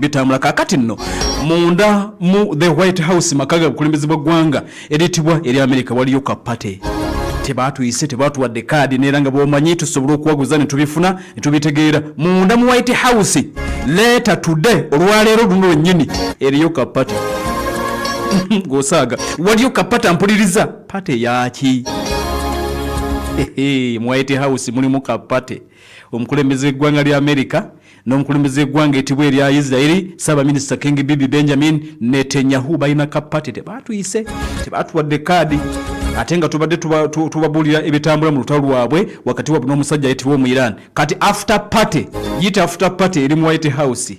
bitambula. Kakati nno munda mu the White House makaga bukulembeze bw'eggwanga eritibwa eri America waliyo kapate. Tebatuyise tebatuwadde kaadi neranga bwomanyi tusobola okuwaguza ne tubifuna ne tubitegeera munda mu White House later today olwaleero luno lwennyini eriyo kapate. Gosaaga waliyo kapate mpuliriza pate yaki? Mu White House mulimu kapate. Omukulembeze w'eggwanga lya America n'omukulembeze w'eggwanga etibwa erya Israeli Ssaabaminisita King Bibi Benjamin Netanyahu balina kapate. Tebatuyise tebatuwadde kaadi ate nga tubadde tubabuulira ebitambula mu lutalo lwabwe wakati wabwe n'omusajja ayitibwa mu Iran. Kati after party yita after party eri mu White House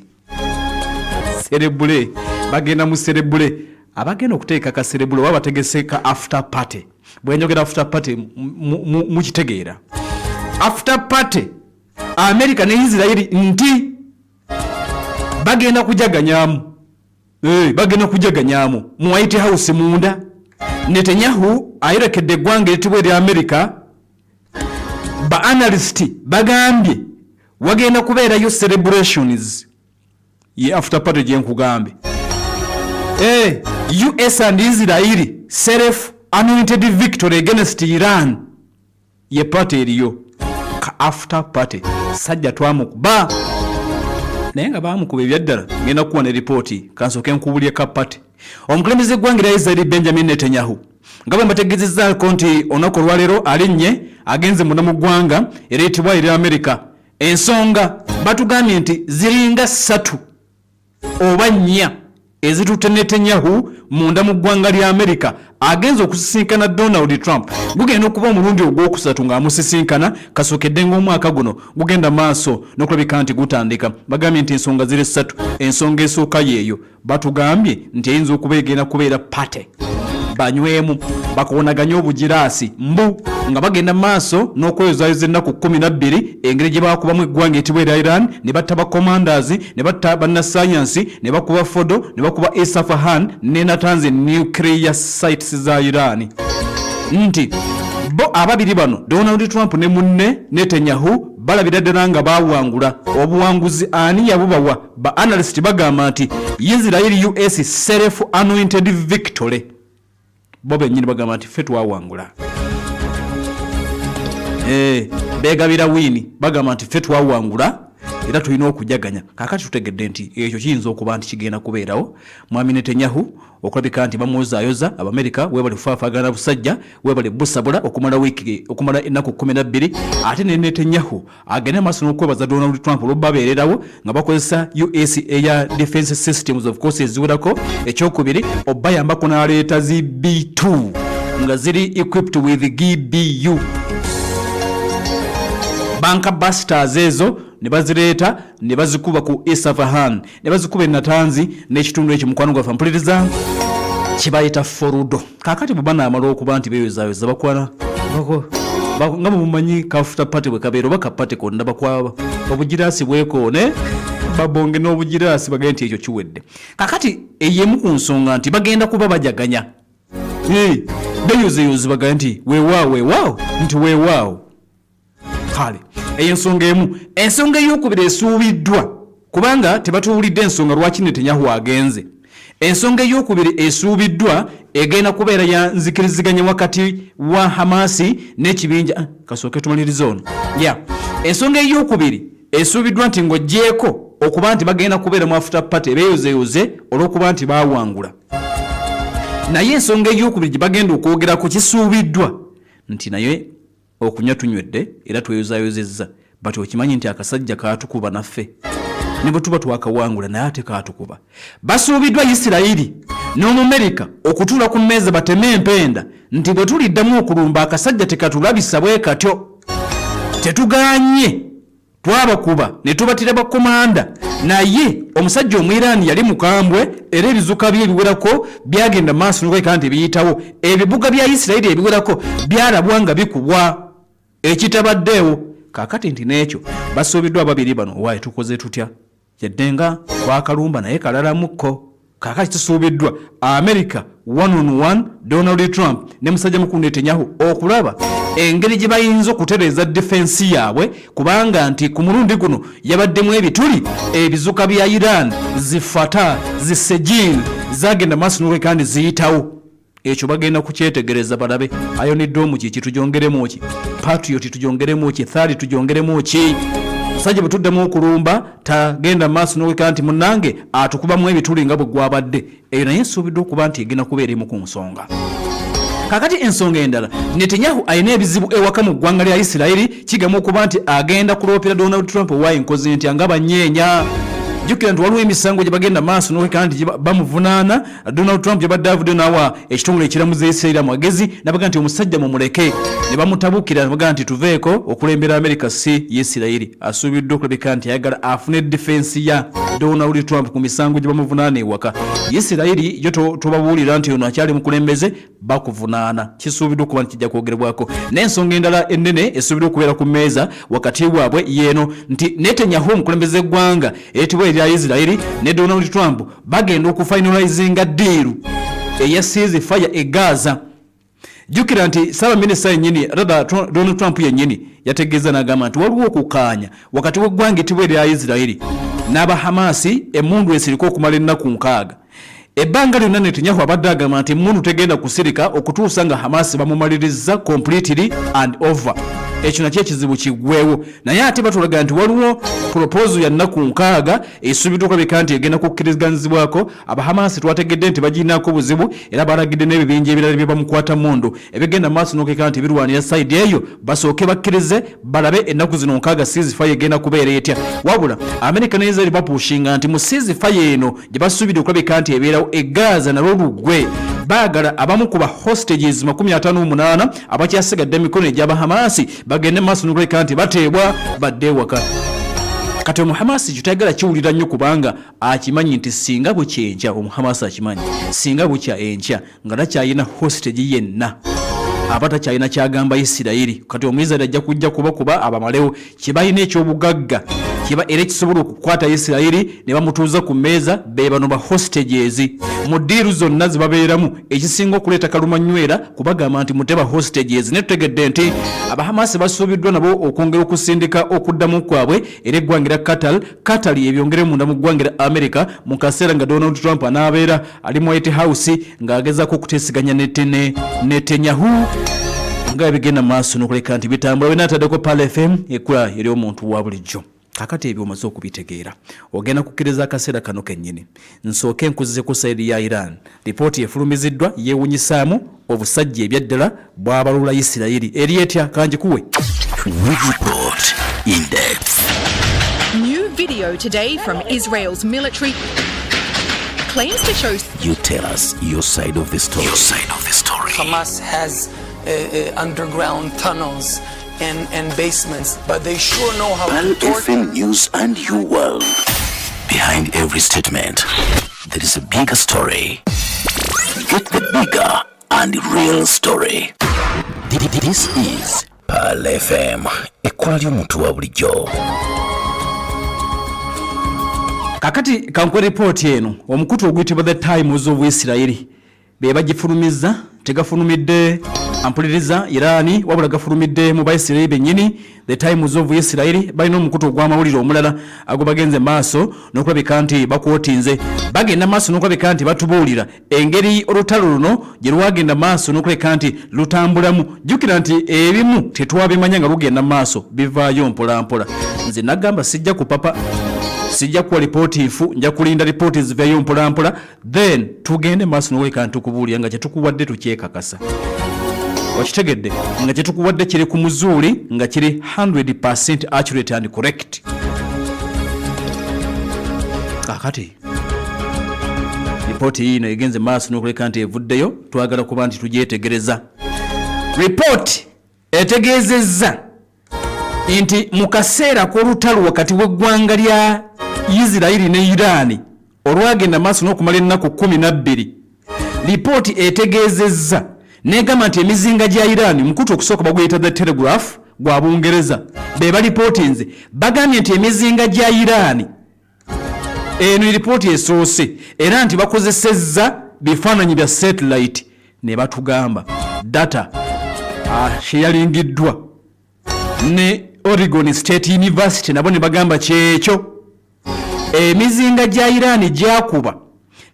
cerebule bagenda mu cerebule abagenda okuteeka ka cerebule waba bategeseka after party. Bwenjogera after party mukitegeera after party America ne Israeli nti bagenda kujaganyamu bagenda kujaganyamu mu White House munda. Netanyahu ayirekedde eggwanga eritibwa erya America ba analyst bagambye wagenda kubeerayo celebrations ye after party gye nkugambe. US and Israel self anointed victory against Iran ye party eriyo ka after party sajja twamukuba naye nga baamukuba ebyaddala ngenda kuwa ne ripooti kansooke nkubulye ka party. Omukulembeze gw'eggwanga lya Israel Benjamin Netanyahu nga bwe mbategeezezzaako nti olunaku olwaleero alinnye agenze munda mu ggwanga eryitibwa erya America. Ensonga batugambye nti ziringa 3 oba 4 ezitutte Netanyahu munda mu ggwanga lya America agenze okusisinkana Donald Trump. Gugenda okuba omulundi ogwokusatu ng'amusisinkana kasookedde ng'omwaka guno gugenda maaso n'okulabika nti gutandika. Bagambye nti ensonga ziri 3. Ensonga esooka yeeyo batugambye nti eyinza okuba egenda kubeera pate banywemu bakoonaganye obugiraasi mbu nga bagenda maaso n'okweyozayoza ennaku 12 engeri gye baakubamu eggwanga etibwa erya Iran ne batta ba commanders ne batta bannasayansi ne bakuba Fodo ne bakuba Isfahan ne Natanz nuclear sites za Iran. Nti bo ababiri bano Donald Trump ne munne Netanyahu balabira ddala nga baawangula. Obuwanguzi ani yabubawa? Ba analyst bagamba nti Israel US self anointed victory. Bo bennyini bagamba nti ffe twawangula. Begabira wini bagamba nti ffe twawangula era tulina okujaganya. Kakati tutegedde nti ekyo kiyinza okuba nti kigenda kubeerawo. Mwami Netanyahu okulabika nti bamwozaayoza Abamerika webale kufaafagana busajja webale busabula okumala ennaku 12 ate ne Netanyahu agenda maaso n'okwebaza Donald Trump olw'obabeererawo nga bakozesa US Air Defense Systems of course eziwerako. Ekyokubiri obayambako n'aleeta zi B2 nga ziri equipped with GBU banka busters ezo ne bazireeta ne bazikuba ku Isfahan ne bazikuba Natanzi n'ekitundu ekyo mukwano gwa mpuliriza kibayita Forudo. Kakati bubana amalo okuba nti beyozayoza bakwana nga mumanyi kafuta pate bwe kabeero baka pate konna bakwaba obugiraasi bwekone babonge n'obugiraasi bagenda nti ekyo kiwedde. Kakati eyemu ku nsonga nti bagenda kuba bajaganya beyozeyozi bagenda nti weewaawo nti weewaawo. Kale ensonga emu ensonga ey'okubiri esuubiddwa kubanga tebatuwulidde ensonga lwaki Netanyahu agenze. Ensonga ey'okubiri esuubiddwa egenda kubeera ya nzikiriziganya wakati wa Hamasi n'ekibinja kasooke tumaliriza ono. Ensonga ey'okubiri esuubiddwa nti ng'oggyeko okuba nti bagenda kubeera mu after party beeyozeyoze olw'okuba nti baawangula. Naye ensonga ey'okubiri gye bagenda okwogerako kisuubiddwa nti naye okunywa tunywedde era tweyozayozezza bati okimanyi nti akasajja kaatukuba naffe ne bwe tuba twakawangula naye ate kaatukuba. Basuubiddwa Isirayiri n'Omumerika okutuula ku mmeeza bateme empenda nti bwe tuliddamu okulumba akasajja tekatulabisa bwe katyo tetuganye twabakuba ne tubatira bakomanda. Naye omusajja Omwirani yali mukambwe era ebizuka bye ebiwerako byagenda maaso n'okweka nti biyitawo. Ebibuga bya Isirayiri ebiwerako byalabwa nga bikubwa ekitabaddeewo. Kakati nti n'ekyo basuubiddwa ababiri bano waaye tukoze tutya yadde nga twakalumba naye kalalamuko kakati kisuubiddwa America one on one Donald Trump ne musajja mukulu Netanyahu okulaba engeri gye bayinza okutereeza defense yaabwe kubanga nti ku mulundi guno yabaddemu ebituli ebizuka bya Iran zifata zisejil zagenda maaso n'olwe kandi ziyitawo ekyo bagenda kukyetegereza balabe Iron Dome ki tujongeremu ki Patriot tujongeremu ki Thali tujongeremu ki musajja batuddemu okulumba tagenda maaso n'olwe kandi munange atukubamu ebituli nga bwe gwabadde eyo naye nsuubiddwa okuba nti egenda kubeera emu ku nsonga. Kakati ensonga endala Netanyahu ayina ebizibu ewaka mu ggwanga lya Isiraeli kigamu okuba nti agenda kuloopera Donald Trump owa enkozi nti nga banyeenya jukira nti waliwo emisango gye bagenda maaso n'olwe kandi bamuvunaana Donald Trump gye badde avudde n'awa ekitongole ekiramuzi Isiraeli amagezi nabaga nti omusajja mumuleke ne bamutabukira nabaga nti tuveeko okulembera America si Isiraeli asuubiddwa okulabika nti ayagala afune defense ya Donald Trump ku misango gye bamuvunaana ewaka Isiraeli yo tubabuulira nti ono akyali mukulembeze bakuvunaana kisuubiddwa okuba nti kijja kwogerebwako n'ensonga endala ennene esuubiddwa okubeera ku mmeeza wakati waabwe yeeno nti Netanyahu omukulembeze eggwanga etibwa erya Isiraeli ne Donald Trump bagenda okufinalizinga deal eya ceasefire e Gaza. Jukira nti saba minisita yennyini Donald Trump yennyini yategeeza n'agamba nti waliwo okukaanya wakati w'eggwanga etibwa erya Isiraeli n'aba Hamasi emmundu esirika okumala ennaku 6. Ebbanga lyonna Netanyahu abadde agamba nti emmundu tegenda kusirika okutuusa nga Hamasi bamumaliriza completely and over. Ekyo nakyo ekizibu kiggweewo naye ate batulaga nti waliwo proposal ya nnaku 6 esuubiddwa okulabika nti egenda kukkiriziganyizibwako abahamasi twategedde nti bagirinaako buzibu era balagidde n'ebibinja ebirala bye bamukwata mundu ebigenda maaso n'okeka nti birwanira sayidi eyo basooke bakkirize balabe ennaku zino 6 ceasefire egenda kubeera etya wabula America ne Israel bapuushinga nti mu ceasefire eno gye basuubidde okulabika nti ebeerawo e Gaza nalwo luggwe baagala abamu ku ba hostages 58 abakyasigadde emikono egy'abahamasi bagende maaso n'okulabika nti bateebwa badde ewaka. Kati omuhamasi kitayagala kiwulira nnyo kubanga akimanyi nti singa bukya enkya omuhamasi akimanyi singa bukya enkya nga takyayina hostage yenna aba takyayina kyagamba Isiraeli kati Omuyisiraeli ajja kujja kuba abamalewo kibalina ekyobugagga kiba era kisobola okukwata Isiraeli ne bamutuuza ku mmeeza be bano ba hostages mu diiru zonna zibabeeramu ekisinga okuleeta kalumanywera kubagamba nti muteba hostages ne tutegedde nti abahamasi basuubiddwa nabo okwongera okusindika okuddamu kwabwe era eggwanga lya Qatar ebyongere munda mu ggwanga lya America mu kaseera nga Donald Trump anaabeera ali mu White House ng'agezaako okuteesiganya Netanyahu nga bigenda maaso n'okuleka nti bitambula we n'ataddeko Pal FM ekula eri omuntu wa bulijjo. Kakati ebyo omaze okubitegeera ogenda kukkiriza akaseera kano kennyini nsooke nkuzize ku sayidi ya Iran lipooti efulumiziddwa yeewunyisaamu obusajja ebyaddala bw'abalula Isiraeli eri etya kanjikuwe Report Index. New video today from Israel's military claims to show. You tell us your side of the story. Your side of the story. Hamas has underground tunnels and basements, but they sure know how Pal to torture. FM News and You World. Behind every statement, there is a bigger story. Get the bigger and real story. This is Pal FM. Ekwali omuntu wa bulijjo. Kakati kankwe report eno omukutu oguyitibwa The Times of Israel be bagifulumiza tegafulumidde ampuliriza Irani wabula gafulumidde mu Baisiraeli bennyini. The Times of Israel balina omukutu ogw'amawulire omulala ago bagenze maaso n'okulabika nti bakwotinze bagenda maaso n'okulabika nti batubuulira engeri olutalo luno gye lwagenda maaso n'okulabika nti lutambulamu. Jjukira nti ebimu tetwabimanya nga lugenda maaso bivaayo mpolampola. Nze nagamba sijja kupapa sijja kuwa lipooti ifu nja kulinda lipooti zivaayo mpolampola then tugende maaso n'okulabika nti tukubuulira nga kyetukuwadde tukyekakasa. Wakitegedde nga kyetukuwadde kiri ku muzuuli nga kiri 100% accurate and correct. Kakati ripooti yino egenze maaso n'okuleka nti evuddeyo twagala kuba nti tugyetegereza. Ripooti etegeezezza nti mu kaseera k'olutalo wakati w'eggwanga lya Isiraeli ne Irani olwagenda maaso n'okumala ennaku 12 ripooti etegeezezza negamba nti emizinga gya Iran mukutu okusooka baguyita The Telegraph gwa Bungereza be balipootinze bagambye nti emizinga gya Iran eno ripooti esoose era nti bakozesezza bifaananyi bya satellite ne batugamba data sharingiddwa ne Oregon State University nabo ne bagamba kyekyo emizinga gya Iran gyakuba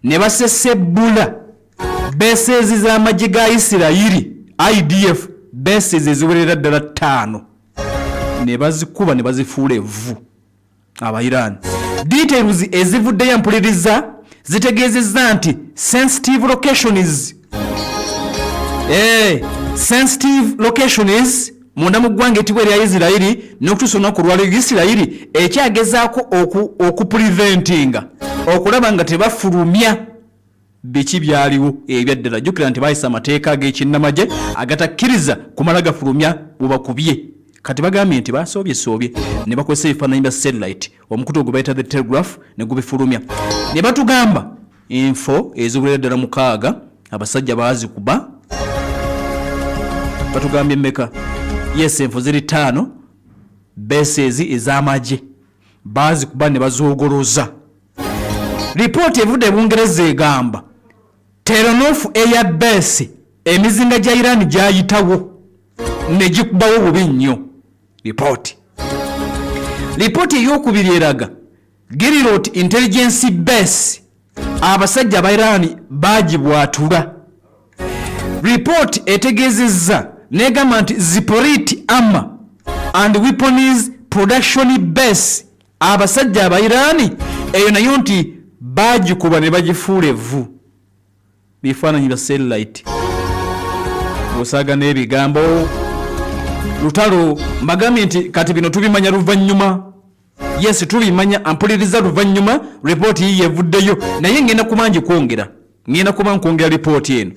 ne basesebbula bases z'amagye ga Isirayiri IDF bases eziwerera ddala 5 ne bazikuba ne bazifuula evvu aba Iran. Details ezivuddeyo mpuliriza zitegeezezza nti sensitive locations munda mu ggwanga ettibwa erya Isirayiri n'okutuusa olunaku lwalwo Isirayiri ekyagezaako okupreventinga okulaba nga tebafulumya biki byaliwo ebyaddala. Jjukira nti baayisa amateeka ag'ekinnamagye agatakkiriza kumala gafulumya bwebakubye. Kati bagambye nti basoobye ne bakozesa ebifaananyi bya satellite omukutu ogwo bayita the telegraph ne gubifulumya ne batugamba info eziwerera ddala 6 abasajja baazikuba. Batugambye mmeka? Yes, info ziri 5 bases ez'amagye baazikuba ne bazoogoloza. Ripooti evudde e Bungereza egamba Terenof Air Base emizinga gya Iran gyayitawo ne gikubawo bubi nnyo. Ripooti ey'okubiri eraga Girirot Intelligence Base abasajja aba Iran baagibwatula. Ripooti etegeezezza negamba nti Ziporit Armor and Weapons Production Base abasajja aba Iran eyo nayo nti baagikuba ne bagifuula evvu. Bifaananyi bya satellite osaaga n'ebigambo lutalo mbagambye nti kati bino tubimanya luvannyuma. Yes, tubimanya ampuliriza luvannyuma ripooti yi yevuddeyo naye ngenda kubangi kwongera ripooti eno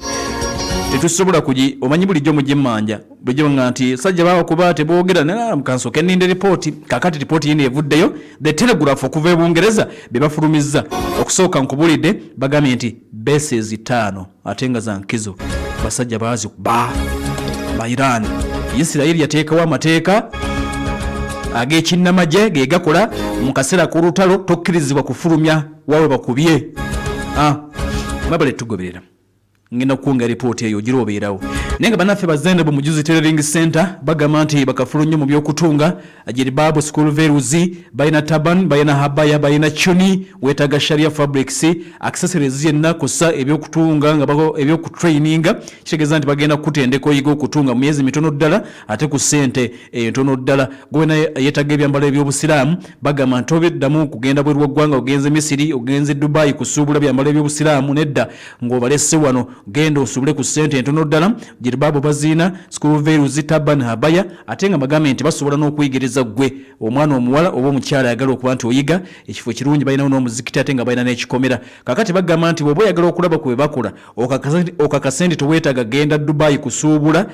tetusobola omanyi bulijjo mugimanja bulijjo nga nti sajja bawakuba teboogera mukansooke nninde ripooti kakati ripooti yino evuddeyo. The Telegraph okuva e Bungereza be bafulumizza okusooka nkubulidde bagambye nti bases 5 ate nga za nkizo basajja baazikuba ba Iran. Isirayiri yateekawo amateeka ag'ekinnamagye ge gakola mu kaseera k'olutalo tokkirizibwa kufulumya wawe bakubye. Mabale tugoberera ngenda kuwonga ripooti eyo gira obeerawo naye nga bannaffe bazende mu Mujuzi Tailoring Center bagamba nti bakafulu nnyo mu by'okutunga Ajiribabu School Veruzi bayina taban bayina habaya bayina chuni weetaga Sharia Fabrics accessories yenna kosa eby'okutunga nga bako eby'okutraininga kitegeeza nti bagenda kutendeka oyiga okutunga mu myezi mitono ddala ate ku ssente entono ddala gwena yeetaga ebyambalo eby'obusiraamu bagamba nti obeddamu kugenda bweru w'eggwanga ogenze Misiri ogenze Dubai kusuubula byambalo eby'obusiraamu nedda ng'obalese wano genda osubule ku ssente entono ddala. Jiribabu bazina School Veruzi taban habaya ate nga bagambe nti basobola n'okuyigiriza gwe omwana omuwala oba omukyala ayagala okuba nti oyiga ekifo kirungi balinawo n'omuzikiti ate nga balina n'ekikomera. Kakati bagamba nti bw'oba oyagala okulaba ku bwe bakola okakase nti toweetaaga genda Dubai kusuubula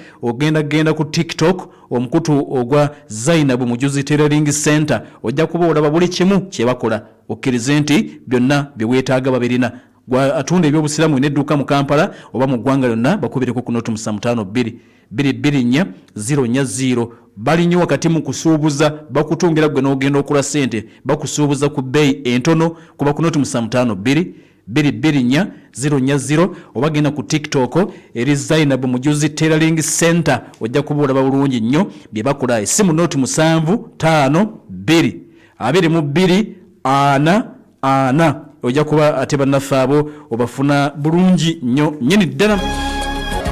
genda ku TikTok omukutu ogwa Zainabu Mujuzi Tailoring Center ojja kuba olaba buli kimu kye bakola okkirize nti byonna bye weetaaga babirina. Gwa atunda ebyobusiramu n'edduuka mu Kampala oba mu ggwanga lyonna bakubireko ku noti 7522 bali nnyo wakati mu kusuubuza bakutungira gwe n'ogenda okula ssente bakusuubuza ku bbeeyi entono kuba ku noti 7522 oba genda ku TikTok eri Zainabu Mujuzi Tailoring Center ojja kuba olaba bulungi nnyo bye bakola. Essimu noti 752 ojja kuba ate bannaffe abo obafuna bulungi nnyo nnyini ddala.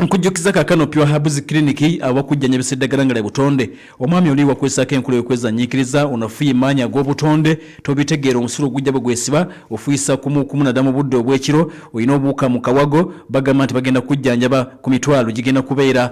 Nkujjukiza kakano Pure Herbs Clinic awakujjanya biseddagala ngala butonde omwami oli wakwesako enkulu ekwezanyiikiriza onafuye maanya ag'obutonde tobitegeera omusulo gujja bwesiba ofuyisa kumu nadamu budde obwekiro olina obuuka mu kawago bagamba nti bagenda kujjanjaba ku mitwalo gigenda kubeera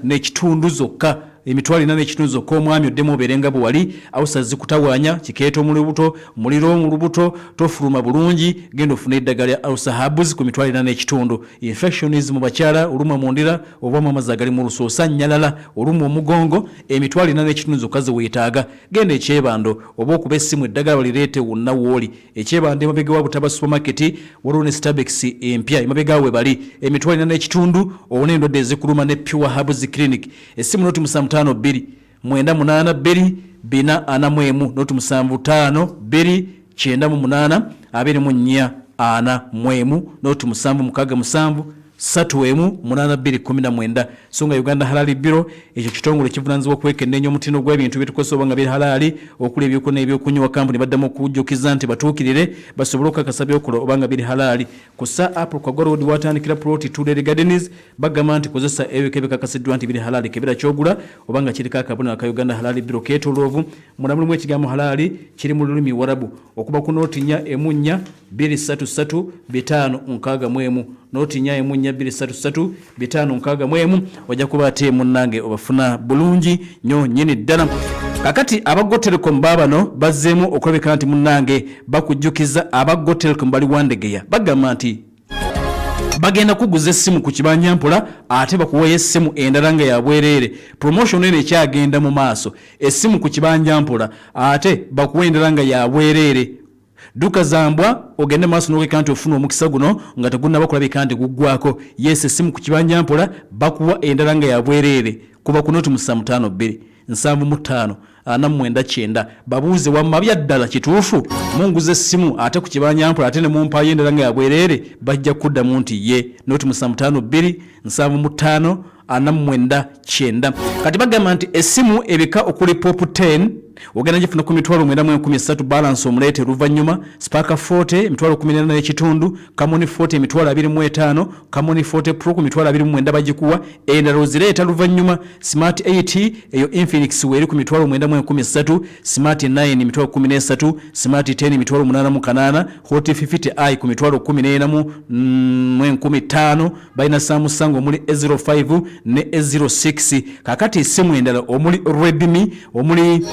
n'ekitundu zokka emitwalo 4 n'ekitundu k'omwami oddemu obeerenga bwe wali awusazi kutawaanya kikeeto mu lubuto muliro mu lubuto tofuluma bulungi genda ofuna eddagala lya Ausa Herbs ku mitwalo 4 n'ekitundu. Infections mu bakyala oluma mu ndira oba mu amazzi agali mu lusoosa nnyalala oluma omugongo emitwalo 4 n'ekitundu zokka ze weetaaga genda ekyebando oba okuba essimu eddagala balireete wonna wooli ekyebando emabega wa Butaba supermarket waliwo ne Starbex empya emabega we bali emitwalo 4 n'ekitundu owona endwadde ezikuluma ne Pure Herbs Clinic. Essimu noti 52 982 441 noti 75 2 98 24 41 noti 767 318 songa Uganda Halali Bureau ekyo kitongole kivunanyizibwa okwekennenya omutindo gw'ebintu bitukozesa oba nga biri halali okuli ebyokunywa n'ebyokunywa kampuni baddamu okujjukiza nti batuukirire basobole okukakasa byokola oba nga biri halali kusa April kwa Road watandikira plot Tudere Gardens bagamba nti kozesa ebyo ebikakasiddwa nti biri halali kebera kyogula oba nga kirika akabona ka Uganda Halali Bureau ketoloovu mulamulu ekigambo halali kiri mu lulimi Warabu okuba ku noti nya emunya 233 561 noti nya emunya 233 561 wajja kuba ate munnange obafuna bulungi nnyo nyini ddala kakati abaggo Telecom babano bazzeemu okulabika nti munnange bakujjukiza abaggo Telecom bali wandegeya bagamba nti bagenda kuguza essimu ku kibanja mpola ate bakuweeyo essimu endala nga yabwereere promotion eno ekyagenda mu maaso essimu ku kibanja mpola ate bakuwe endala nga yabwereere duka zambwa ogende maaso n'okeka nti ofuna omukisa guno nga tegunnaba kulabika nti guggwako yes essimu ku kibanja mpola bakuwa endala nga yabwereere kuba ku noti 552 75 49 babuuze wamma byaddala kituufu munguza essimu ate ku kibanja mpola ate ne mumpaayo endala nga yabwereere bajja kuddamu nti ye noti 552 75 49 kati bagamba nti essimu ebika okuli pop 10 ogenda gifuna ku mitwalo 913 balance omulete luvanyuma Spark 40 emitwalo 14 ekitundu Camon 40 emitwalo 25 Camon 40 Pro ku mitwalo 29 bagikuwa endalo zireta luvanyuma Smart 80 eyo Infinix weri ku mitwalo 913 Smart 9 emitwalo 13 Smart 10 emitwalo 88 Hot 50i ku mitwalo 14 baina Samsung omuli A05 ne A06 kakati simu endala omuli Redmi omuli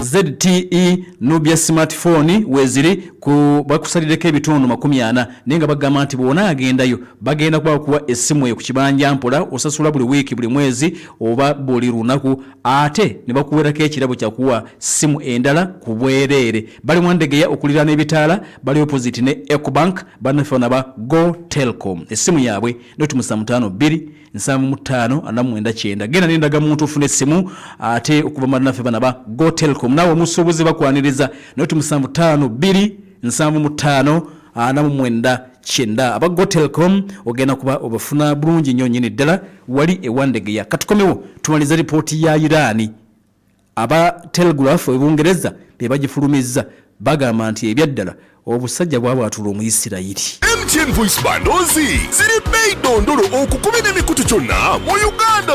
ZTE Nubia smartphone weziri ku bakusalireko ebitundu 40 nenga bagamba nti bona agendayo bagenda kuwa essimu eyo ku kibanja mpola osasula buli wiki buli mwezi oba buli lunaku ate ne bakuwerako ekirabo kya kuwa simu endala ku bwereere bali mwandegeya okulirana ebitaala bali opposite ne Ecobank banafona ba Go Telecom essimu yaabwe noti 552 75 gena nendaga muntu ofune essimu ate okuva manafe bana ba Go Telecom nawo musobozi bakwaniriza noti 552 75 49 aba Go Telecom ogenda kuba obafuna bulungi nnyo nyini ddala wali ewandegeya katukomewo tumaliza ripoti ya Irani aba Telegraph ebungereza be bagifulumizza bagamba nti ebyaddala obusajja bwabwe atula omuyisirayiri MTN Voice Bundles ziri bei dondolo okukubira emikutu kyonna mu Uganda.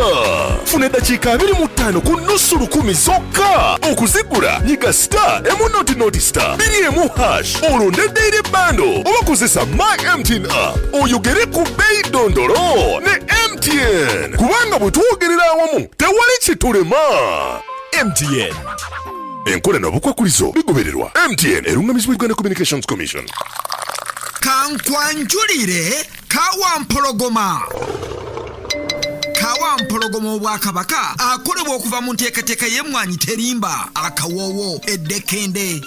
Funa eddakiika 25 ku nusu lukumi zokka okuzigula nyiga star emunoti star 2 olonde daily bundle oba kozesa My MTN app oyogere ku bei dondolo ne MTN kubanga bwe twogerera awamu tewali kitulema. MTN enkola n'obukwakulizo bigobererwa. MTN erungamizibwa Uganda Communications Commission. Kankwanjulire kawampologoma obwakabaka akolebwa okuva mu nteekateeka y'emmwanyi terimba akawoowo eddekende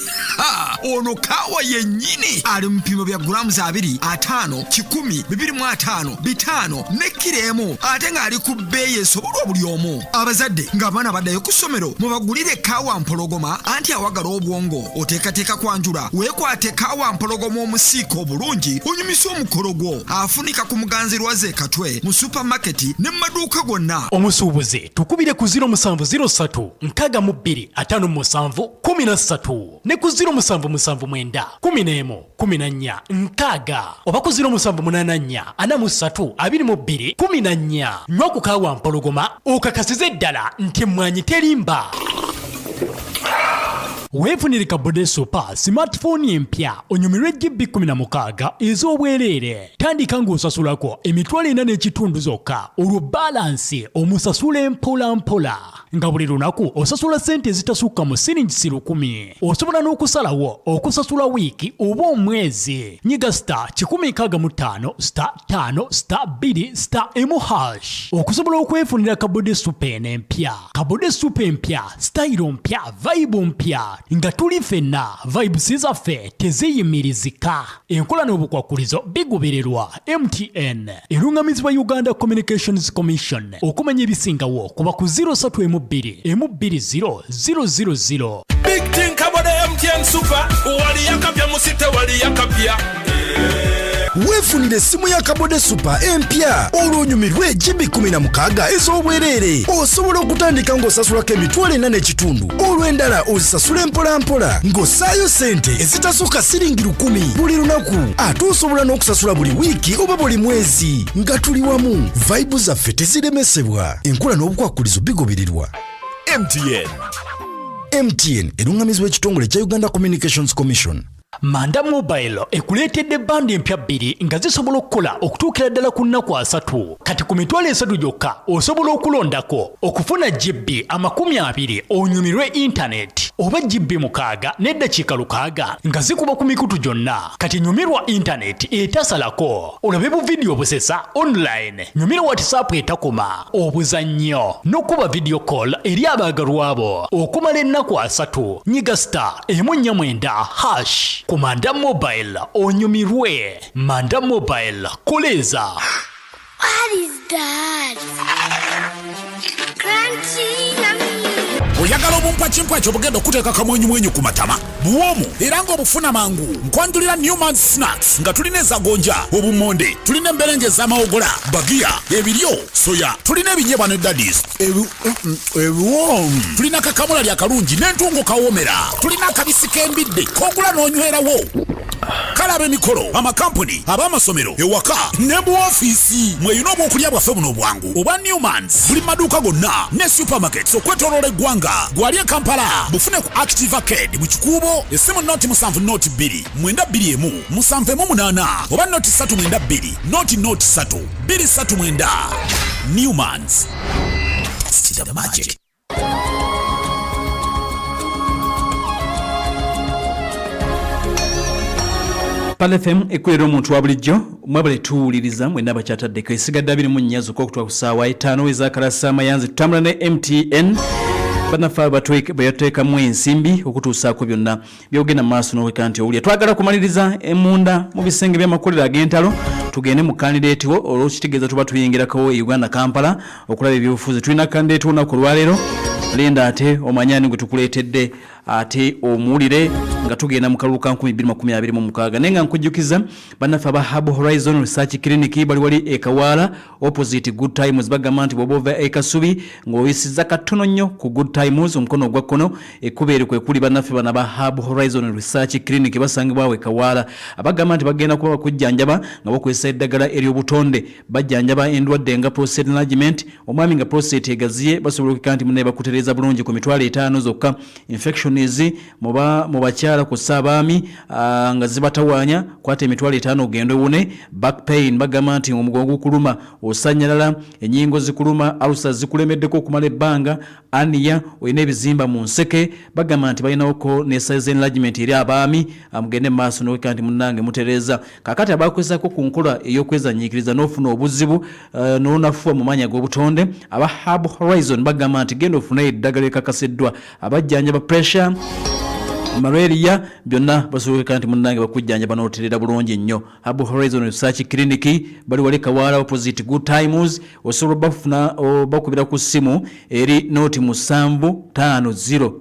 ono kawa yennyini ali mu bipimo bya grams 2 5 10 25 5 ne kilo emu ate ng'ali ku bbeeyi esobolwa buli omu. Abazadde ng'abaana baddayo ku ssomero mubagulire kawa mpologoma anti awagala obwongo oteekateeka kwanjula weekwate kawa mpologoma omusiika obulungi onyumisa omukolo gwo afunika ku muganzirwaze katwe mu supamaketi ne maduuka gonna. Omusuubuzi tukubire ku 0703 62 57 13 ne ku 0779 11 14 6 oba ku 0784 43 22 14 nywa ku kawa mpologoma okakasize ddala nti mmwanyi terimba. Weefunire kabode super smartphone empya onyumirwe GB 16 ez'obwereere tandika ng'osasulako emitwalo 4 n'ekitundu zokka olwo balance omusasule mpola nga buli lunaku osasula sente ezitasukka mu siringi 10,000 osobola n'okusalawo okusasula wiiki oba omwezi nyiga star 165 star 5 star 2 star #, okusobola okwefunira kabode super empya. Kabode super empya style mpya vibe mpya nga tuli fenna vibes zaffe teziyimirizika. Enkola n'obukwakulizo bigobererwa. MTN erungamizibwa Uganda Communications Commission okumanya ebisingawo kuba ku 032 M20 000. Big Thing Kabode MTN MTN Super wali yakapya musite wali yakapya. Wefunire simu ya Kabode Super empya olwonyumirwe GB 16 ez'obwerere. Osobola okutandika ng'osasulako emitwalo 4.5 olw'endala ozisasula mpola ng'ossaayo sente ezitasuka siringi 10 buli lunaku. Ate osobola n'okusasula buli wiiki oba buli mwezi nga tuli wamu. Vibe zaffe teziremesebwa. Enkola n'obukwakulizo bigobererwa. MTN erungamizibwa ekitongole kya Uganda Communications Commission. Manda Mobile ekuleetedde bandi empya 2 nga zisobola okukola okutuukira ddala ku nnaku 3. Kati ku mitwalo 3 gyokka osobola okulondako okufuna GB 20 onyumirwe internet oba GB 6 n'eddakiika 6 nga zikuba ku mikutu gyonna. Kati nyumirwa internet etasalako, olabe bu video busesa online, nyumirwa WhatsApp etakoma, obuzannyo n'okuba video call eri abaagalwa abo okumala ennaku 3. Nyiga *149# ku Manda Mobile onyumirwe. Manda Mobile koleza. What is that? Crunchy, yummy. Oyagala obumpwakimpwaki obugenda okuteeka kamwenyumwenyu ku matama buwomu era ng'obufuna mangu. Nkwanjulira Newman's Snacks nga tulina ezagonja, obumonde, tulina emberenge ez'amawogola, bagiya, ebiryo, soya, tulina ebinyebwa ne daddies, ebiwoomu, tulina kakamulali akalungi n'entungo kawoomera, tulina akabisi k'embidde k'ogula n'onywerawo. Kalabe mikolo, amakampuni, ab'amasomero, ewaka ne mu ofiisi mweyina obwokulya bwaffe buno obwangu obwa Newman's buli maduuka gonna ne supermarkets okwetooloola eggwanga. Gwali e Kampala bufune ku Active Arcade mu Kikuubo essimu noti 7 noti 2 921 788 oba noti 392 noti 3 239. Newman's. It's the magic. Pal FM ekulera omuntu wa bulijjo mwabale tuwuliriza mwena bakyataddeko esigadde 24 z'okutwa ku ssaawa 5 ez'akalasa amayanzi tutambula ne MTN banafa bateekamu ensimbi okutuusaako byonna byogenda maaso n'oweka nti owulya. Twagala kumaliriza emunda mu bisenge by'amakolero ag'entalo tugende mu kandideeti wo olw'okitegeeza tuba tuyingirako Uganda Kampala okulaba ebyobufuzi. Tulina kandideeti olunaku olwaleero linda ate omanyani gwe tukuleetedde ate omuwulire nga tugenda mu kalulu ka 2026 naye nga nkujjukiza bannaffe aba Hub Horizon Research Clinic bali wali ekawaala opposite Good Times bagamba nti bw'oba ekasubi ng'oyisizza katono nnyo ku Good Times omukono ogwa kkono ekkubeere kwe kuli bannaffe bano aba Hub Horizon Research Clinic basangibwawo ekawaala abagamba nti bagenda kuba bakujjanjaba nga bakozesa eddagala ery'obutonde bajjanjaba endwadde nga prostate enlargement omwami nga prostate egaziye basobola okukeka nti munnaye bakutereeza bulungi ku mitwalo 5 zokka infection ezi mu bakyala ku saabaami nga zibatawanya kwata emitwalo 5 ogendo wune. Back pain bagamba nti omugongo kuluma osanyalala enyingo zikuluma alusa zikulemeddeko okumala ebbanga aniya olina ebizimba mu nseke bagamba nti balinawoko ne size enlargement eri abaami mugende maaso n'oweka nti munnange mutereeza kakati abakozesako ku nkola ey'okwezanyiikiriza n'ofuna obuzibu n'onafuwa mu maanyi ag'obutonde aba Hub Horizon bagamba nti genda ofuna eddagala ekakasiddwa abajjanja ba pressure malaria byonna basobola nti munnange bakujjanja n'oterera bulungi nnyo. Hub Horizon Research Clinic bali wali kawaala opposite Good Times osobola bafuna bakubira ku ssimu eri noti 750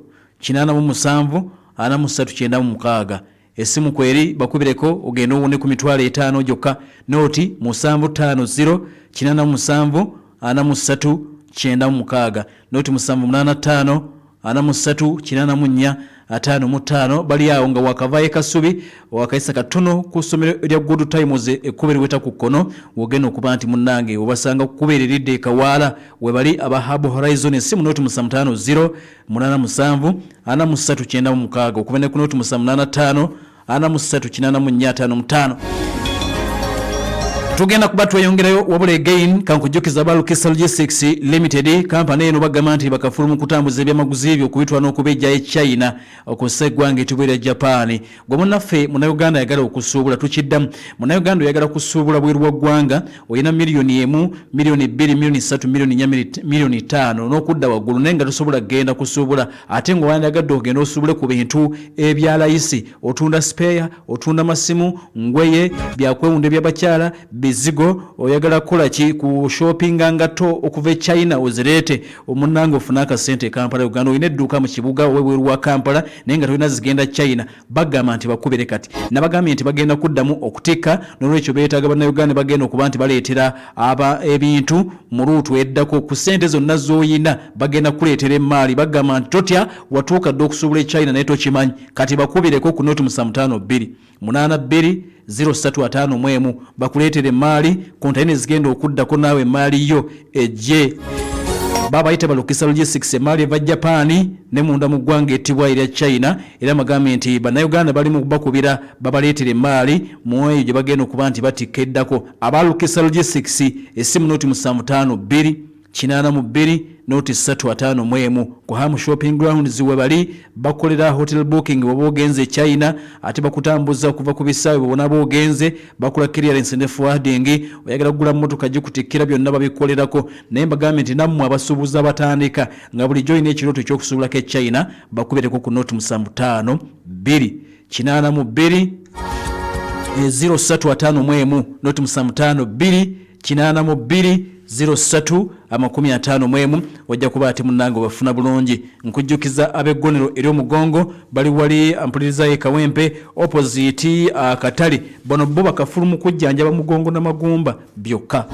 87 4396 essimu kweri bakubireko ogenda owone ku mitwalo 5 gyokka noti 750 87 4396 noti 785 4394 55 bali awo nga wakavayo kasubi wakaisa katono ku ssomero lya Good Times ekubeerweta ku kkono wogenda okuba nti munnange obasanga kukubeereridde ekawaala we bali aba Hub Horizon essimu noti 750 87 4396 okubene ku noti 785 439455. Tugenda kuba tweyongerayo wabula again kankujjukiza ba Lukisa Logistics Limited company eno bagamba nti bakafulu mu kutambuza ebyamaguzi ebyo okubitwa n'okubejja e China okussa eggwanga etubera Japan. Gwe munnaffe Munnayuganda ayagala okusuubula tukiddamu Munnayuganda oyagala kusuubula bweru wa ggwanga olina miliyoni 1 miliyoni 2 miliyoni 3 miliyoni 4 miliyoni 5 n'okudda waggulu naye nga tosobola genda kusuubula ate ng'owandagadde ogenda osuubule ku bintu ebya layisi otunda spare otunda masimu ngweye byakwewunda eby'abakyala ebizigo oyagala kukola ki ku shoppinga ngato okuva China ozirete omunango ofuna akasente Kampala Uganda oyina edduuka mu kibuga webweru wa Kampala naye nga tolina zigenda China bagamba nti bakubere kati nabagambye nti bagenda kuddamu okutika n'olwekyo beetaaga bannayuganda bagenda okuba nti baleetera ebintu mu luutu eddako ku ssente zonna z'oyina bagenda kuleetera emmaali bagamba nti totya watuuka dde okusuubula China naye tokimanyi kati bakubireko ku noti 552 035 bakuleetere emmaali kontayina zigenda okuddako naawe emmaali yo ejje babayita balukisa logistics emmaali eva Japan ne munda mu ggwanga ettibwa erya China era bagambye nti bannayuganda bali mu bakubira babaleetere emmaali mu eyo gye bagenda okuba nti batikka eddako abalukisa logistics essimu noti 752 82 noti 351 ku Ham Shopping Grounds we bali bakolera hotel booking bwo bogenze China ate bakutambuza kuva ku bisaawe bona bogenze bakola clearance ne forwarding oyagala kugula mmotoka gikutikira byonna babikolerako naye bagambye nti nammwe abasuubuza abatandika nga buli join ekiroto ky'okusuubulako China bakubereko ku noti 752 82 0351 noti 752 82 0350 wajja kuba ati munango bafuna bulungi nkujjukiza abeggonero eri omugongo bali wali ampuliriza ye Kawempe opposite akatali bono bo bakafulumu kujjanjaba mugongo na magumba byokka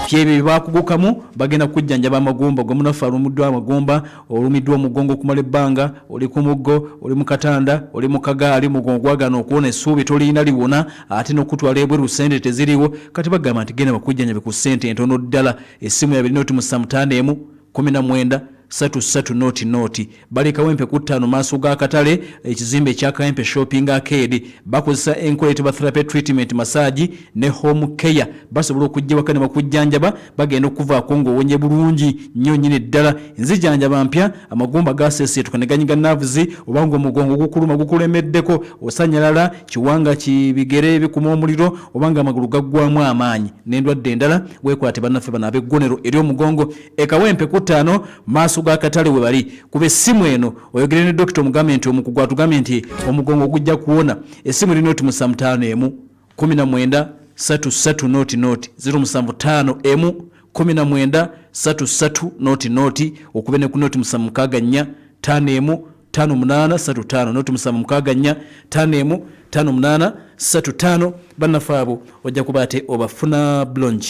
kyebe bakugukamu bagenda kujjanjaba amagumba gwe munafa alumuddwa amagumba olumiddwa omugongo kumala ebbanga oli ku muggo oli mu katanda oli mu kagaali mugongo gwagana okuwona essuubi tolina liwona ate n'okutwala ebweru ssente teziriwo kati bagamba nti genda bakujjanjabe ku ssente entono ddala essimu ya 2 19 33 noti bali Kawempe ku ttaano maaso ga katale ekizimbe kya Kawempe Shopping Arcade bakozesa enkolete therapy treatment massage ne home care basobola okujja wakane bakujjanjaba bagenda okuvaako ng'owonye bulungi nnyo nnyini ddala nzijanjaba mpya amagumba gaseeseetuka ne ganyiga nerves obanga omugongo gukuluma gukulemeddeko osanyalala kiwanga kibigere bikuma omuliro obanga amagulu gaggwamu amaanyi n'endwadde endala weekwate bannaffe bano ab'eggonero eri omugongo Kawempe ku ttaano maaso ga katale we bali kuba essimu eno oyogere ne Dr. Mugambe nti omukugu atugambye nti omugongo gujja kuwona essimu eri noti 551 19 33 noti 075 19 33 noti okube ne ku noti 764 5 5835 noti 764 5 5835 bannafaabo wajja kuba ate obafuna bulungi.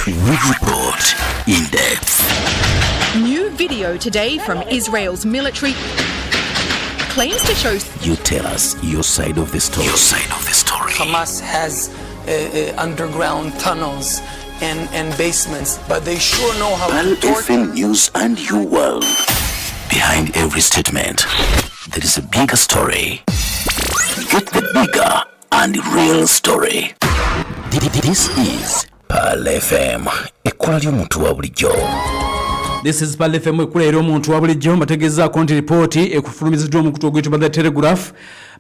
Report in depth. New video today from Israel's military claims to show... You tell us your side of the story. Your side of the story. Hamas has underground tunnels and basements, but they sure know how to torture. FM News and your world. Behind every statement, there is a bigger story. Get the bigger and real story. This is Pal FM. Equality omuntu wa bulijjo. This is Pal FM ekulera omuntu wa bulijjo mbategezaako nti ripooti ekufulumiziddwa omukutu oguyitibwa The Telegraph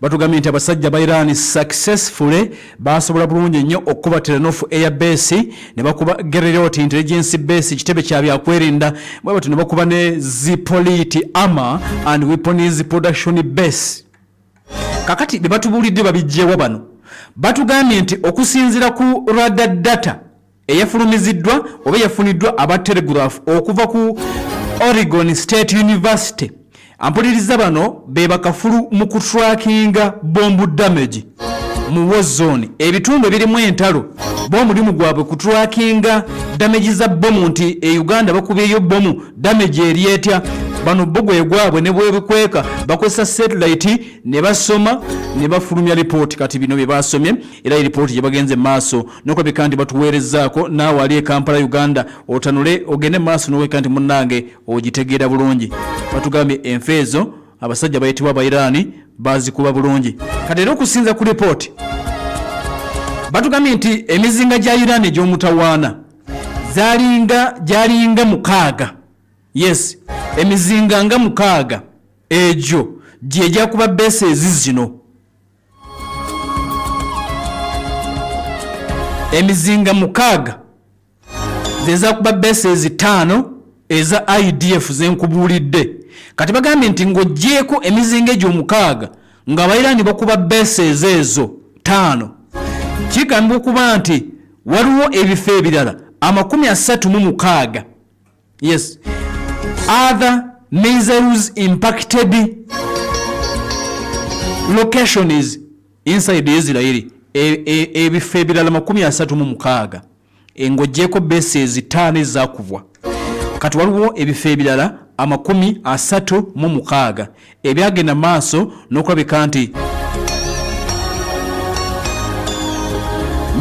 batugambye nti abasajja ba Iran successfully basobola bulungi nnyo okuba Telenof Air Base ne bakuba Gerrot Intelligence Base kitebe kya byakwerinda bwe batu ne bakuba ne Zipolite Armor and Weapons Production Base. Kakati be batubulidde babijjewa bano batugambye nti okusinzira ku radar data eyafulumiziddwa oba yafuniddwa aba Telegraph okuva ku Oregon State University ampuliriza bano be bakafulu mu kutrackinga bomb damage mu war zone ebitundu ebirimu entalo bo mulimu gwabwe kutrackinga damage za bomu nti Uganda bakubiyeyo bomu damage erietya bano bogwe gwabwe ne bwebikweka bakozesa satellite ne basoma ne bafulumya report kati bino bye basomye era report je bagenze maaso noko bikandi batuwerezaako nawe ali Kampala Uganda otanule ogende maaso nowe kandi munnange ogitegeera bulungi batugambye enfeezo abasajja bayitibwa ba Irani bazikuba bulungi kati era okusinza ku report batugambye nti emizinga gya Irani gy'omutawaana jalinga mukaaga. Yes, emizinga nga mukaaga ejo gye kuba bases zino. Emizinga mukaaga zeza kuba bases 5 eza IDF zenkubulidde. Kati bagambye nti ng'oggyeko emizinga egyo mukaaga nga Abayirani bakuba bases ezo 5. Kigambibwa okuba nti waliwo ebifo ebirala 36. Yes, other missiles impacted locations inside Israel. Ebifo ebirala 36 eng'ogyeko bases 5 ezakuvwa. Kati waliwo ebifo ebirala 36 ebyagenda maaso n'okulabika nti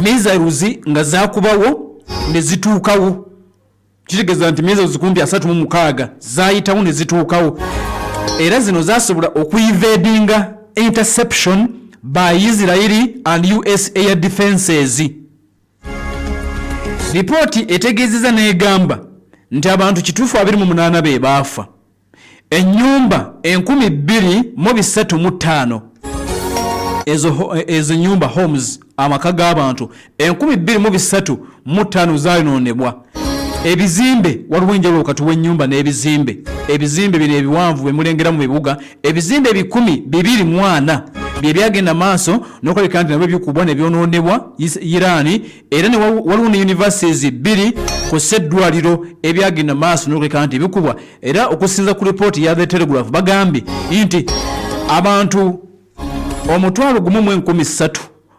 missiles nga zakubawo ne zituukawo. Kitegeeza nti missiles kumpi 36 zaayitawo ne zituukawo, era zino zasobola okuivadinga interception by Israeli and US air defenses. Ripooti etegeezeza n'egamba nti abantu 228 be baafa, ennyumba 2335 ezo nyumba homes amaka g'abantu 2335 zaayonoonebwa. Ebizimbe waliwo enjawulo wakati w'ennyumba n'ebizimbe. Ebizimbe bino ebiwanvu bwe mulengera mu bibuga, ebizimbe 124 bye byagenda maaso n'okulabika nti nabyo bikubwa ne byonoonebwa Irani, era ne waliwo ne universities 2 ku sseddwaliro ebyagenda maaso n'okulabika nti bikubwa. Era okusinza ku ripooti ya The Telegraph bagambye nti abantu 1,013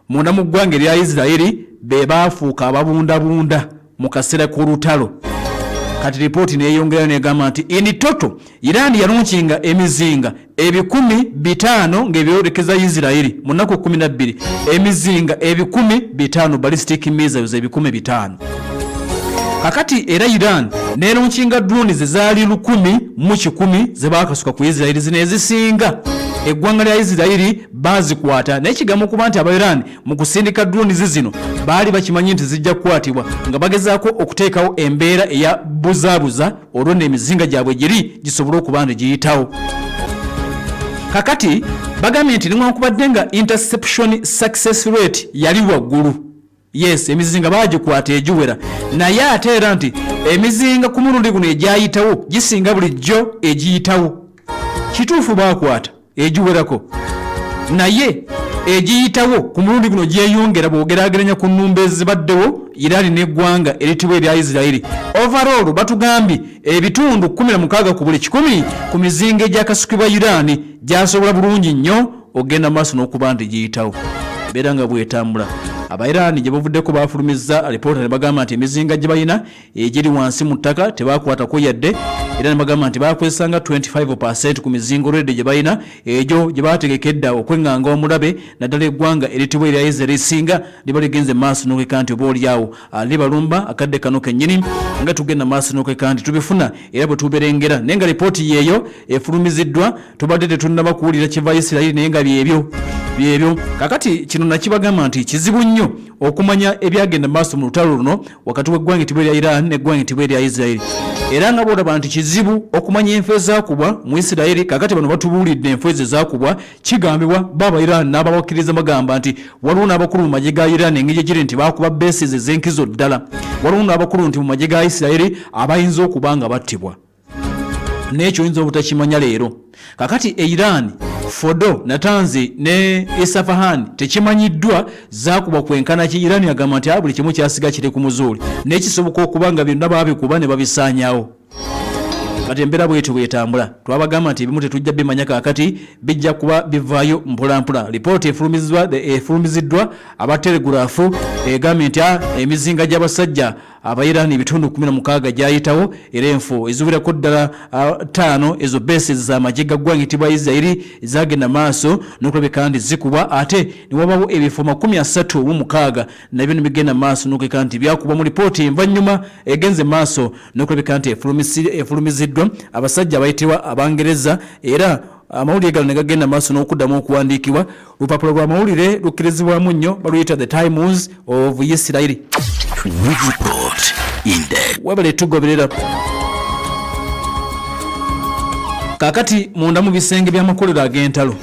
munda mu ggwanga erya Israeli be baafuuka ababundabunda mu kaseera k'olutalo. Kati ripooti neeyongera negamba nti in total Iran yalunkinga emizinga 500 ng'ebyolekeza Israeli mu nnaku 12, emizinga 500 ballistic missiles 500. Kakati era Iran neerunkinga drones ezaali 1,010 ze baakasuka ku Israeli, zino ezisinga eggwanga lya Israeli bazikwata. N'ekigambo kuba nti aba Iran mu kusindika drones zino baali bakimanyi nti zijja kukwatibwa, nga bagezaako okuteekawo embeera eya buzaabuza olwo n'emizinga gyabwe giri gisobole okuba nti giyitawo. Kakati bagambye nti newankubadde nga interception success rate yali waggulu, yes, emizinga baagikwata egiwera, naye ate era nti emizinga ku mulundi guno egyayitawo gisinga bulijjo egiyitawo. Kituufu baakwata egiwerako, naye egiyitawo ku mulundi guno gyeyongera bw'ogeraageranya ku nnumba ezibaddewo Irani n'eggwanga eritibwa erya Israeli. Overall batugambye ebitundu 16 ku buli 100 ku mizinga egyakasukibwa Irani gyasobola bulungi nnyo ogenda maaso n'okuba nti giyitawo. Beera nga bwetambula. Abairani gye bavuddeko baafulumizza alipoota ne bagamba nti emizinga gye balina egiri wansi mu ttaka tebaakwatako yadde, era ne bagamba nti baakozesanga 25% ku mizinga olwedde gye balina egyo gye baategekedda okwenganga omulabe, naddala eggwanga eritibwa erya Israeli singa liba ligenze maaso n'okweka nti oba oliawo libalumba akadde kano kennyini nga tugenda maaso n'okweka nti tubifuna era bwe tuberengera. Naye nga lipooti yeeyo efulumiziddwa tubadde tetunnaba kuwulira kiva Israeli, naye nga byebyo. Kakati kino nakibagamba nti kizibu nnyo okumanya ebyagenda maaso mu lutalo luno wakati w'eggwanga etibwa erya Iran n'eggwanga etibwa erya Israeli, era nga bw'olaba nti kizibu okumanya enfo ezaakubwa mu Israeli. Kakati bano batubuulidde enfo ezo ezaakubwa, kigambibwa baba Iran n'ababakkiriza bagamba nti waliwo n'abakulu mu magye ga Iran engeri giri nti baakuba bases ez'enkizo ddala, waliwo n'abakulu nti mu magye ga Israeli abayinza okuba nga battibwa, n'ekyo oyinza obutakimanya leero. Kakati Iran, Fordo, Natanzi ne Isfahan tekimanyiddwa zaakubwa kwenkana ki. Iran yagamba nti buli kimu kyasiga kiri ku muzuuli, n'ekisoboka okuba nga byonna baabikuba ne babisaanyawo. Kati embeera bwetyo bwetambula, twabagamba nti ebimu tetujja bimanya kaakati bijja kuba bivaayo mpolampola. Lipooti efulumiziddwa aba Telegraph egambye nti emizinga gy'abasajja Abairani ebitundu 16 gyayitawo, era enfo eziwerako ddala 5 ezo bases z'amagye ga ggwanga etibwa Israeli zagenda maaso n'okulabika nti zikubwa, ate ne wabawo ebifo 36 nabyo ne bigenda maaso n'okulabika nti byakubwa mu lipooti envannyuma egenze maaso n'okulabika nti efulumiziddwa abasajja abayitibwa Abangereza, era amawulire gano ne gagenda maaso n'okuddamu okuwandiikibwa. Lupapula lwa mawulire lukkirizibwamu nnyo baluyita The Times of Israel. Report Index. Webale tugoberera. Kakati munda mu bisenge by'amakolero ag'entalo,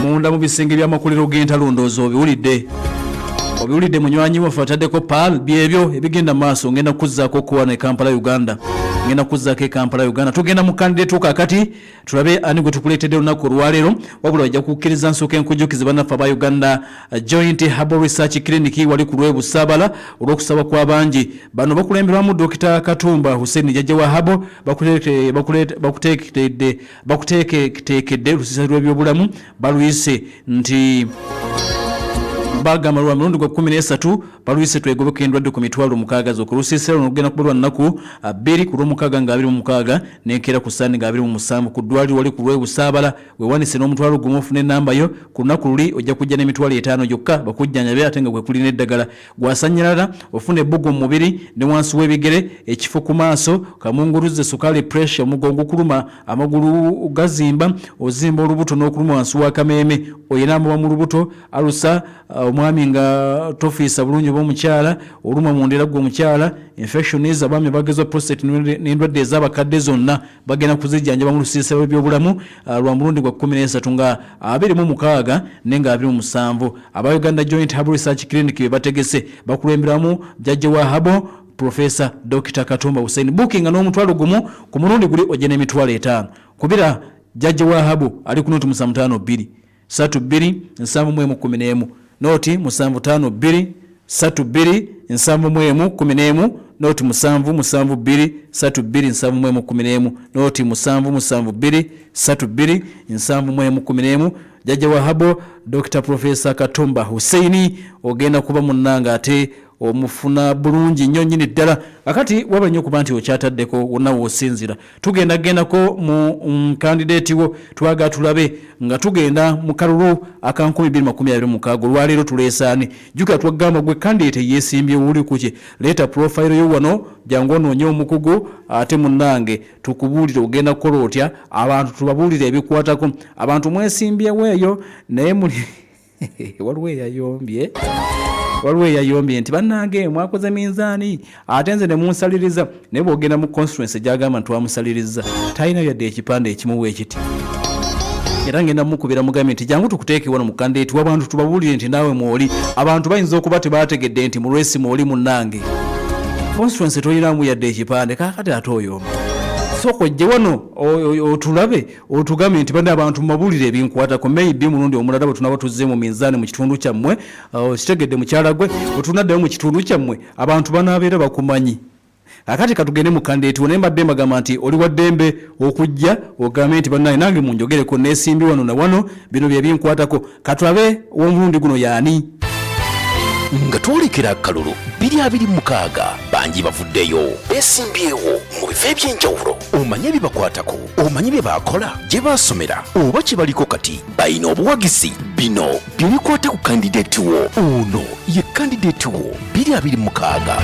munda mu bisenge by'amakolero g'entalo ndowooza obiwulidde munywanyi waffe ataddeko PAL byebyo ebigenda maaso ngenda kuzzaako okuwa ne Kampala Uganda. ngenda kuzzaako Kampala Uganda. Tugenda mu candidate kakati tulabe ani gwe tukuleetedde olunaku olwaleero, wabula bajja kukkiriza nsooka enkujukizi bannaffe aba Uganda Joint Herbal Research Clinic wali ku Lwebusaabala olw'okusaba kw'abangi. Bano bakulemberwamu Dr. Katumba Hussein jjajja wa Herbal bakuteekedde olusiisira lw'ebyobulamu baluyise nti bagamba lwa mulundi gwa 13 baluyise twegobeka endwadde ku mitwalo 6 z'okulusiisira n'ogenda kubalwa nnaku 2 ku Lwomukaaga nga 26 n'enkeera ku Sande nga 27 ku ddwaliro wali ku Lwebusaabala weewanise n'omutwalo gumu ofune ennamba yo ku lunaku luli ojja kujja n'emitwalo 5 gyokka bakujjanjabe ate nga gwe kuli n'eddagala gwasanyalala ofune ebbugu mu mubiri ne wansi w'ebigere ekifo ku maaso kamunguluze sukaali pressure omugongo kuluma amagulu gazimba ozimba olubuto n'okuluma wansi wa kameeme oyinamba mu lubuto alusa omwami nga tofiisa bulungi bw'omukyala oluma mu ndira gw'omukyala infections abaami bagezwa prostate n'endwadde ez'abakadde zonna bagenda kuzijjanjaba mu lusiisira lw'ebyobulamu lwa mulundi gwa 13 nga 26 nenga 27 aba Uganda Joint Herbal Research Clinic be bategese bakulemberamu jjajja wa Herbal Professor Dr. Katumba Hussein. Booking n'omutwalo gumu ku mulundi guli ojja n'emitwalo 5 kubira jjajja wa Herbal ali ku noti 752 32 711 noti 752 32 711 noti 772 32 711 noti 772 32 711 jjajja wa Herbal Dr. Professor Katumba Hussein ogenda kuba munnanga ate omufuna bulungi nnyo nnyini ddala akati waba nnyo kuba nti okyataddeko wonna w'osinzira tugendagendako mu candidate wo twaga tulabe nga tugenda mu kalulu aka 2026 olwaleero tuleesaani jjukira twagamba gwe candidate yeesimbye wuli kuki leeta profile yo wano jangu onoonye omukugu ate munnange tukubuulire ogenda kukola otya abantu tubabuulire ebikwatako abantu mwesimbyeweeyo naye muli waliwo eyayombye nti bannange mwakoze minzaani ate nze ne munsaliriza naye bw'ogenda mu constituency gy'agamba nti wamusaliriza talina yadde ekipande ekimuwa ekiti era ngenda mukubira mugambe nti jangu tukuteeke wano mu candidate w'abantu tubabuulire nti naawe mwoli abantu bayinza okuba tebaategedde nti mulwesi mwoli munnange constituency tolinamu yadde ekipande kakati ate oyomba soko ojje wano otulabe otugambe nti bane abantu mabulire ebinkwatako maybe mulundi omulala bwe tunaba tuzze mu minzaani mu kitundu kyammwe kitegedde mukyala gwe otunaddayo mu kitundu kyammwe abantu banaabeera bakumanyi akati katugende mu candidate wone mbadde mbagamba nti oli wa ddembe okujja ogambe nti bannange nange munjogereko neesimbi wano na wano bino bye binkwatako katulabe w'omulundi guno yaani nga twolekera akalulu 226 bangi bavuddeyo beesimbyewo mu bifo eby'enjawulo omanye ebibakwatako omanye bye baakola gye baasomera oba kye baliko kati balina obuwagizi bino bye bikwata ku kandidate wo ono ye kandidate wo 226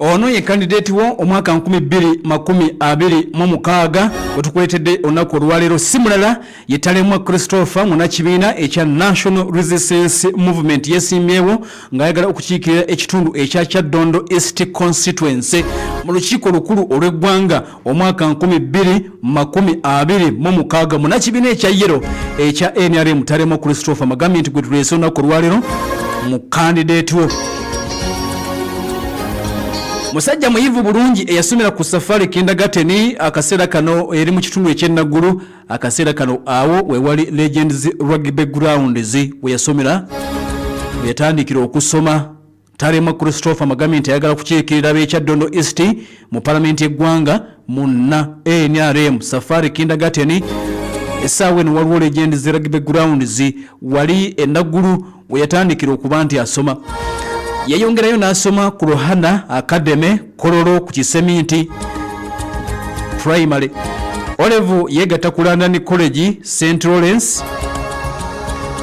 ono ye candidate wo omwaka 2026 wetukuletedde olunaku olwaleero si mulala ye Talemwa Christopher munakibiina ekya National Resistance Movement yesimbyewo ng'ayagala okukiikirira ekitundu ekya Kyaddondo East Constituency mu lukiiko olukulu olw'eggwanga omwaka 2026 munakibiina ekya yero ekya NRM Talemwa Christopher magambye nti gwe tuleese olunaku olwaleero mu candidate wo musajja muyivu bulungi eyasomera ku Safari Kindergarten akaseera kano eri mu kitundu ekyennaggulu akaseera kano awo wewali Legends Rugby Grounds we yasomera yatandikira okusoma Talemwa Christopher magambye nti ayagala kukiikirira ab'ekyaddondo East mu palamenti y'eggwanga munna NRM Safari Kindergarten essaawa eno waliwo Legends Rugby Grounds wali ennaggulu we yatandikira okuba nti asoma yayongerayo n'asoma ku Ruhana Academy Kololo ku Kiseminti Primary Olevu yegatta ku London College St Lawrence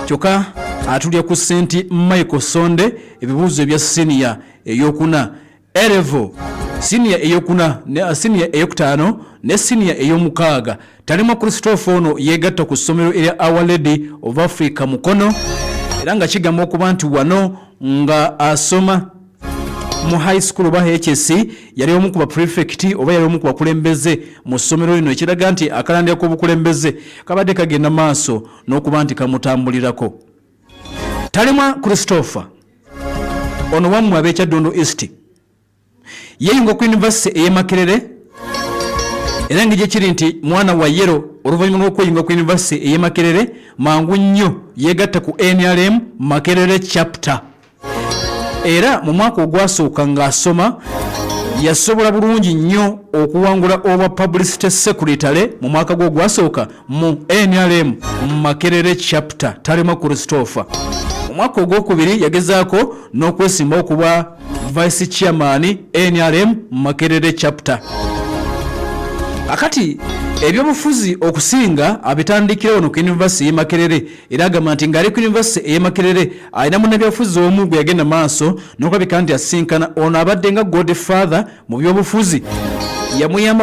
kyokka atulya ku St Michael Sonde ebibuuzo ebya senior eyokuna Elevo senior eyokuna ne senior eyokutaano ne senior ey'omukaaga Talemwa Christopher ono yegatta ku ssomero erya Our Lady of Africa Mukono era nga kigamba okuba nti wano nga asoma mu high school oba HSC yali omu ku ba prefect oba yali omu ku bakulembeze mu ssomero lino ekiraga nti akalandira k'obukulembeze kabadde kagenda maaso n'okuba nti kamutambulirako. Talemwa Christopher ono wammwe ab'ekyaddondo East yeyunga ku University ey'e Makerere era ngije kiri nti mwana wa Yero oluvannyuma lw'okweyunga ku University ey'e Makerere mangu nnyo yegatta ku NRM Makerere chapter era mu mwaka ogwasooka ng'asoma yasobola bulungi nnyo okuwangula oba publicity secretary mu mwaka gw'ogwasooka mu NRM Makerere chapter Talema Christopher. Mu mwaka ogwokubiri yagezaako n'okwesimba okuba vice chairman NRM Makerere chapter. Akati ebyobufuzi okusinga abitandikira ono ku University y'e Makerere era agamba nti ng'ali ku University y'e Makerere alina munnabyabufuzi omu gwe yagenda maaso n'okulabika nti asinkana ono abadde nga Godfather mu byobufuzi yamuyamba